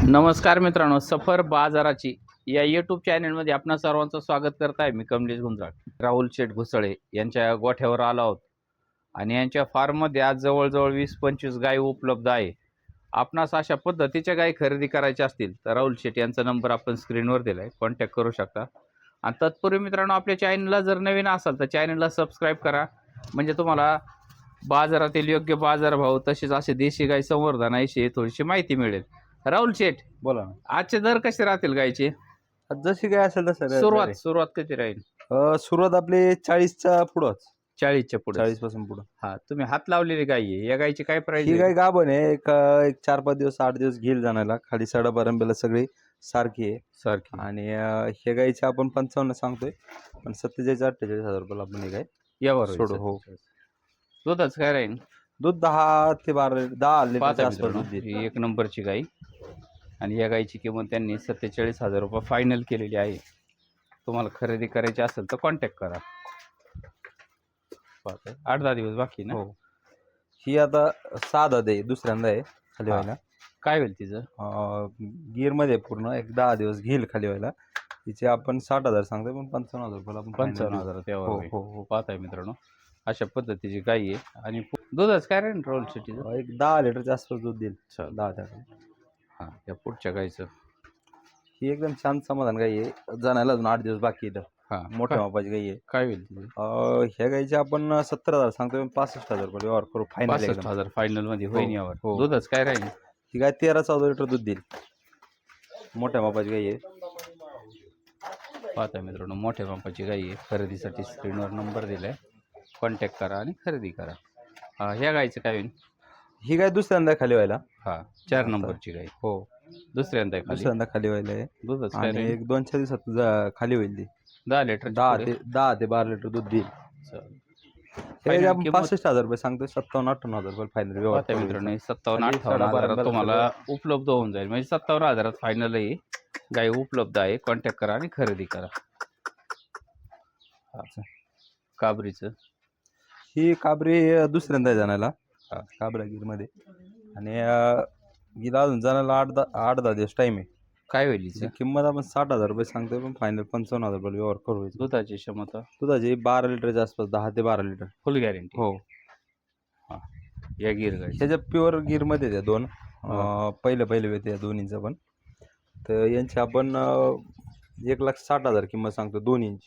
नमस्कार मित्रांनो, सफर बाजाराची या यूट्यूब चॅनलमध्ये आपणा सर्वांचं स्वागत करत आहे. मी कमलेश गुंजाळ. राहुल शेठ घुसळे यांच्या गोठ्यावर आलो आहोत आणि यांच्या फार्ममध्ये आज जवळजवळ 20-25 गायी उपलब्ध आहे. आपणास अशा पद्धतीच्या गायी खरेदी करायच्या असतील तर राहुल शेठ यांचा नंबर आपण स्क्रीनवर दिला आहे, कॉन्टॅक्ट करू शकता. आणि तत्पूर्वी मित्रांनो, आपल्या चॅनलला जर नवीन असाल तर चॅनलला सबस्क्राईब करा, म्हणजे तुम्हाला बाजारातील योग्य बाजारभाव तसेच असे देशी गाई संवर्धनाविषयी थोडीशी माहिती मिळेल. राहुल शेठ, बोला ना. आजचे दर कसे राहतील गायचे? जशी काय असेल तसं सुरुवात किती राहील? सुरुवात आपली 40च्या पुढंच. 40च्या पुढे. 40 पासून पुढं. हा, तुम्ही हात लावलेली गाय आहे, या गायची काय प्राइस ही आहे? गाय गाभण आहे. एक 4-5 दिवस 8 दिवस घेईल जाण्याला. खाली सडा बरंबेला सगळी सारखी आहे. सारखी. आणि हे गायचे आपण 55 सांगतोय, पण 47-48 हजार रुपयाला आपण ही गाय यावर सोडू. हो. दुधाच काय राहील? दूध 10 ते 12 10 लिटरच्या पाहता आसपास मित्रांनो, दूध देईल. ही एक नंबरची गाय आणि या गायची किंमत त्यांनी 47,000 रुपये फायनल केलेली आहे. तुम्हाला खरेदी करायची असेल तर कॉन्टॅक्ट करा. 8-10 दिवस बाकी ना? हो. ही आता 6 दात आहे, दुसऱ्यांदा आहे खाली व्हायला. काय होईल तिचं? गिरमध्ये पूर्ण एक 10 दिवस घेईल खाली व्हायला. तिचे आपण 60,000 सांगतोय, पण 55,000 रुपयाला आपण 55,000 त्यावर हो होईल. हो हो. पाहताय मित्रांनो, अशा पद्धतीची गाय आहे. आणि दुधाच काय राहील रोल शेटीचं? एक 10 लिटरच्या आसपास दूध देईल. चल. 10 त्या. हां, या पुढच्या गायचं. ही एकदम शांत समाधान गाई आहे. जाण्याला अजून 8 दिवस बाकी आहे. हां, मोठ्या मापाची गाई आहे. काय होईल तिचं? ह्या गाईचे आपण 70,000 सांगतोय, पण 65,000 रुपये व्यवहार करू फायनल. 65,000 फायनल मध्ये होईल हो, यावर. हो. दुधाच काय राहील? ही गाय 13-14 लिटर दूध देईल. मोठ्या मापाची गाई आहे. पाहता मित्रांनो, मोठ्या मापाची गाई आहे. खरेदीसाठी स्क्रीनवर नंबर दिलाय, कॉन्टॅक्ट करा आणि खरेदी करा. ह्या गायचं काय होईल? ही गाय दुसऱ्यांदा खाली व्हायला. 4 नंबरची गाय. हो, दुसऱ्यांदा खाली. दुसऱ्यांदा खाली व्हायला आहे. दुधाच काय आणि राहील? एक 2-4 दिवसात खाली होईल ती. 10 लिटर. 10 ते 12 लिटर दूध देईल. हे आपण 65,000 रुपये सांगतोय, 57-58 हजार रुपये फायनल व्यवहार. पाहता मित्रांनो, 57-58 आणि हजारात तुम्हाला उपलब्ध होऊन जाईल. म्हणजे 57,000 फायनलही गाय उपलब्ध आहे. कॉन्टॅक्ट करा आणि खरेदी करा. काबरीचं. ही काबरी दुसऱ्यांदा जाण्याला काबरा गिरमध्ये. आणि गिला अजून जाण्याला 8-10 दिवस टाइम आहे. काय होईल तिची हिचं? किंमत आपण 60,000 रुपये सांगतोय, पण फायनल 55,000 रुपये व्यवहार करू. दुधाची क्षमता दुधाची 12 लिटरच्या आसपास, 10 ते 12 लिटर फुल गॅरंटी. हो. या गिर गाय ह्याच्या प्युअर गिरमध्ये त्या दोन पहिले वेळ त्या दोन्हीचं पण. तर यांची आपण 1,60,000 किंमत सांगतो, 2 इंच.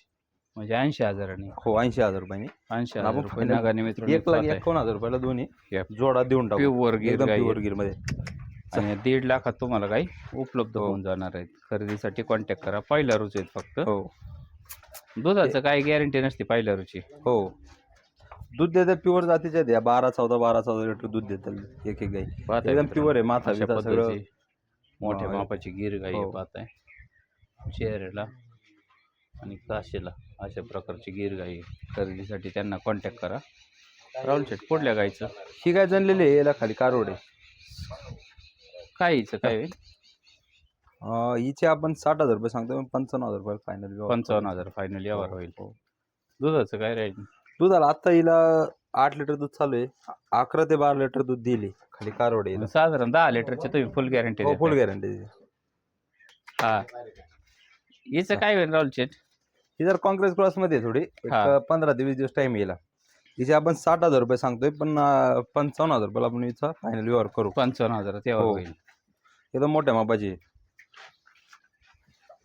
म्हणजे 80,000. हो, 80,000 रुपयांनी. 80,000 रुपये final नागाने मित्रांनो. 1,51,000 रुपयाला दोन्ही जोडा देऊन टाकू. प्युअर गिर एकदम गाय प्युअर आहे. गिरमध्ये. आणि 1.5 लाखात तुम्हाला काही उपलब्ध हो. होऊन जाणार आहेत. खरेदीसाठी कॉन्टॅक्ट करा. पहिल्या रुच आहेत फक्त. हो दुधाचं काही गॅरंटी नसते पहिल्या रुची. हो. दूध देतात प्युअर जातीच्या द्या. 12-14 लिटर दूध देतात एक गाई. पाहताय एकदम मित्रांनो, प्युअर आहे. माथा अशा बिथा सगळं. पद्धतीची मोठ्या हा, मापाची गिर गाई हो. पाहताय. चेहऱ्याला आणि काशीला अशा प्रकारची गिर गाई. खरेदीसाठी त्यांना कॉन्टॅक्ट करा. राहुल शेठ, पुढल्या गायचं ही गाय जनलेली आहे. याला खाली कारोड आहे. काय हिचं काय होईल? हिचे आपण 60,000 रुपये सांगतो, 55,000 रुपये फायनल. 55,000 फायनल यावर होईल. हो. दुधाचं काय राहील? दुधाला आता हिला 8 लिटर दूध चालू आहे. 11 ते 12 लिटर दूध दिली. खाली कारोड आहे. साधारण 10 लिटरची तुम्ही फुल गॅरंटी हो, फुल गॅरंटी. हा, हिचं काय होईल राहुल शेठ? ही जर काँग्रेस क्रॉस मध्ये थोडी, एक 15 ते 20 दिवस टाइम येईल. हिचे आपण 60,000 रुपये सांगतोय, पण 55,000 रुपयाला आपण हिचा फायनल व्यवहार करू. 55,000 यावर हो. होईल. एकदम मोठ्या मापाची आहे.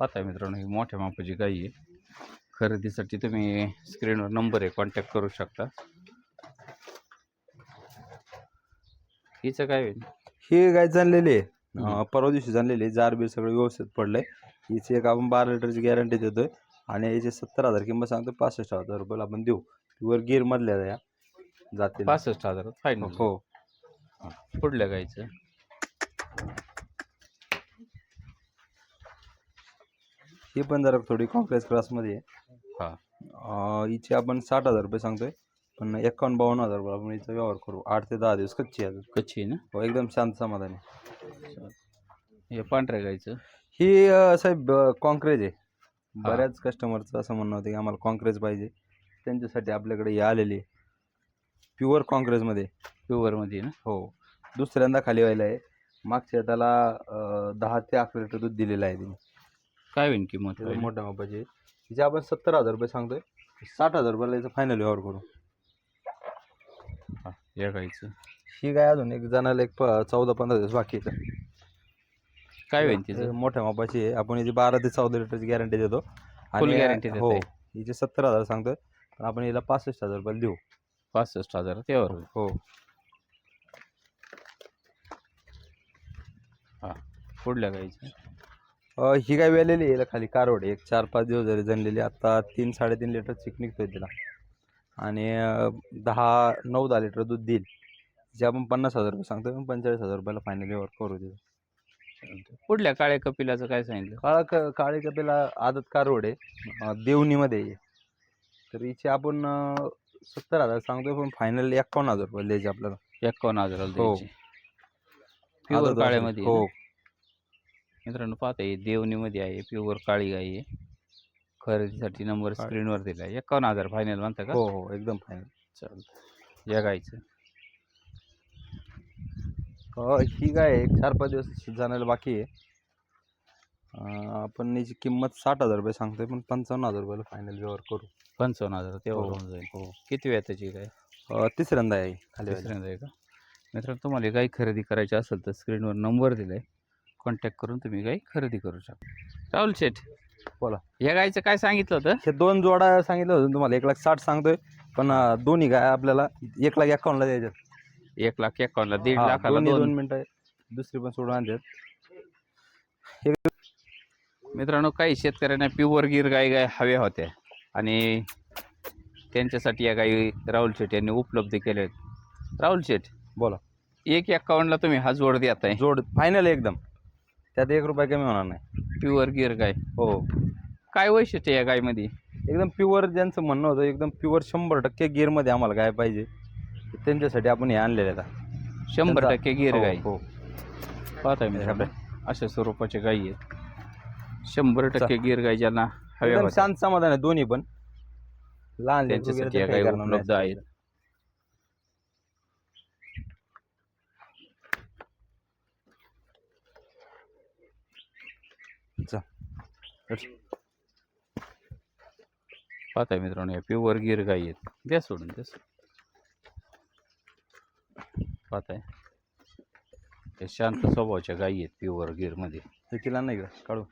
पाहताय मित्रांनो, ही मोठ्या मापाची गाई आहे. खरेदीसाठी तुम्ही स्क्रीनवर नंबर आहे, कॉन्टॅक्ट करू शकता. हिचं काय होईल? ही गाय जाणलेली आहे. परवा दिवशी जाणलेली आहे. जार बीर सगळं व्यवस्थित पडलंय. हिची एक आपण 12 लिटरची गॅरंटी देतोय. आणि याची 70,000 किंमत सांगतो, 65,000 रुपयाला आपण देऊ. वर गिर मधल्या या जातील. 65,000 फायनल. हो. पुढल्या गायचं ही पण जरा थोडी काँग्रेस क्रॉस मध्ये आहे. हिची आपण 60,000 रुपये सांगतोय, पण 51-52 हजार रुपये आपण हिचा व्यवहार करू. 8 ते 10 दिवस कच्ची आहे. कच्ची ना? हो, एकदम शांत समाधानी. हे पांढऱ्या गायचं ही साहेब कॉन्क्रेज आहे. बऱ्याच कस्टमरचं असं म्हणणं होतं की आम्हाला कॉन्क्रेज पाहिजे. त्यांच्यासाठी आपल्याकडे ही आलेली आहे प्युअर कॉन्क्रेजमध्ये. प्युअर मध्ये ना? हो. दुसऱ्यांदा खाली व्हायला आहे. मागच्या त्याला 10 ते 11 लिटर दूध दिलेलं आहे तिने. काय होईल किंमत त्याचं पहिली? मोठ्या मापाची तिचे आपण 70,000 रुपये सांगतोय. 60,000 रुपयाला याचं फायनल व्यवहार करू. हा, या गाईचं ही गाय अजून एक जणाला 14-15 दिवस बाकी आहे. काय होईल तिचं? मोठ्या मापाची आहे. आपण याची 12 ते 14 लिटरची गॅरंटी देतो. फुल गॅरंटी हो, देताय? हिचे 70,000 सांगतोय, पण आपण हिला 65,000 रुपयाला देऊ. 65,000 त्यावर होईल. हो. हा, पुढल्या गाईचं? ही गाय वेलेली आहे, हिला खाली कारवड आहे. एक 4-5 दिवस झाले जनलेली. आता 3-3.5 लिटर चिक निघतोय तिला आणि 9-10 लिटर दूध देईल. जे आपण 50,000 रुपये सांगतोय, पण 45,000 रुपयाला फायनल व्यवहार करू तिथं. पुढल्या काळ्या कपिलाचं काय सांगितलं? काळी कपेला आदत कारवड आहे, देवणीमध्ये आहे. तर हिचे आपण 70,000 सांगतोय, पण फायनल 51,000 रुपये द्यायचे आपल्याला. 51,000 हो. द्यायची. प्युअर आदत काळ्यामध्ये आहे हो. ना? मित्रांनो पाहता येईल देवणीमध्ये आहे, प्युअर काळी गाई आहे. खरेदीसाठी नंबर स्क्रीनवर दिला आहे. 51,000 फायनल म्हणता का? हो हो, एकदम फायनल. चालतं. या गाईचं? ही गाय एक 4-5 दिवस जाण्याला बाकी आहे. आपण याची किंमत 60,000 रुपये सांगतोय, पण 55,000 रुपयाला फायनल व्यवहार करू. 55,000 तेवढं हो, होऊन जाईल. हो. किती वेळ त्याची गाय? तिसऱ्यांदा आहे खाली. तिसऱ्यांदा आहे का? मित्रांनो तुम्हाला गाई खरेदी करायची असेल तर स्क्रीनवर नंबर दिलाय, कॉन्टॅक्ट करून तुम्ही गाई खरेदी करू शकता. राहुल शेठ, बोला. या गाईचं काय सांगितलं होतं? हे 2 जोडा सांगितलं होतं तुम्हाला, 1,60,000 सांगतोय, पण दोन्ही गाय आपल्याला 1,51,000 द्यायच्यात. 1,51,000 हा, 1,50,000 ला दोन्ही 2 दोन. मिनिटं दुसरी पण सोडून आणतात. मित्रांनो काही शेतकऱ्यांना प्युअर गिर गाय हव्या होत्या आणि त्यांच्यासाठी या गाई राहुल शेठ यांनी उपलब्ध केल्या आहेत. राहुल शेठ, बोला. 1,51,000 ला तुम्ही हा जोड देताय? जोड फायनल एकदम, त्यात 1 रुपया कमी होणार नाही. प्युअर गिर गाय. हो, काय वैशिष्ट्य या गायमध्ये? एकदम प्युअर. ज्यांचं म्हणणं होतं एकदम प्युअर 100% गिअरमध्ये आम्हाला गाय पाहिजे, त्यांच्यासाठी आपण हे आणलेलं आहे. 100% गिर हो, गाय. हो. पाहताय मित्रांनो अशा स्वरूपाच्या गायी आहेत. 100% गिर गाय ज्यांना हव्या एकदम होत्या शांत समाधान आहे दोन्ही पण. लहान लेकरं त्यांच्यासाठी वगैरे या तर गायी काही करणार नाही. उपलब्ध आहेत. पाहताय मित्रांनो या प्युअर गिर गायी आहेत. द्या सोडून द्या सोडून. पाहताय या शांत स्वभावाच्या गायी आहेत प्युअर गिर मध्ये. हे तिला नाही का काढू.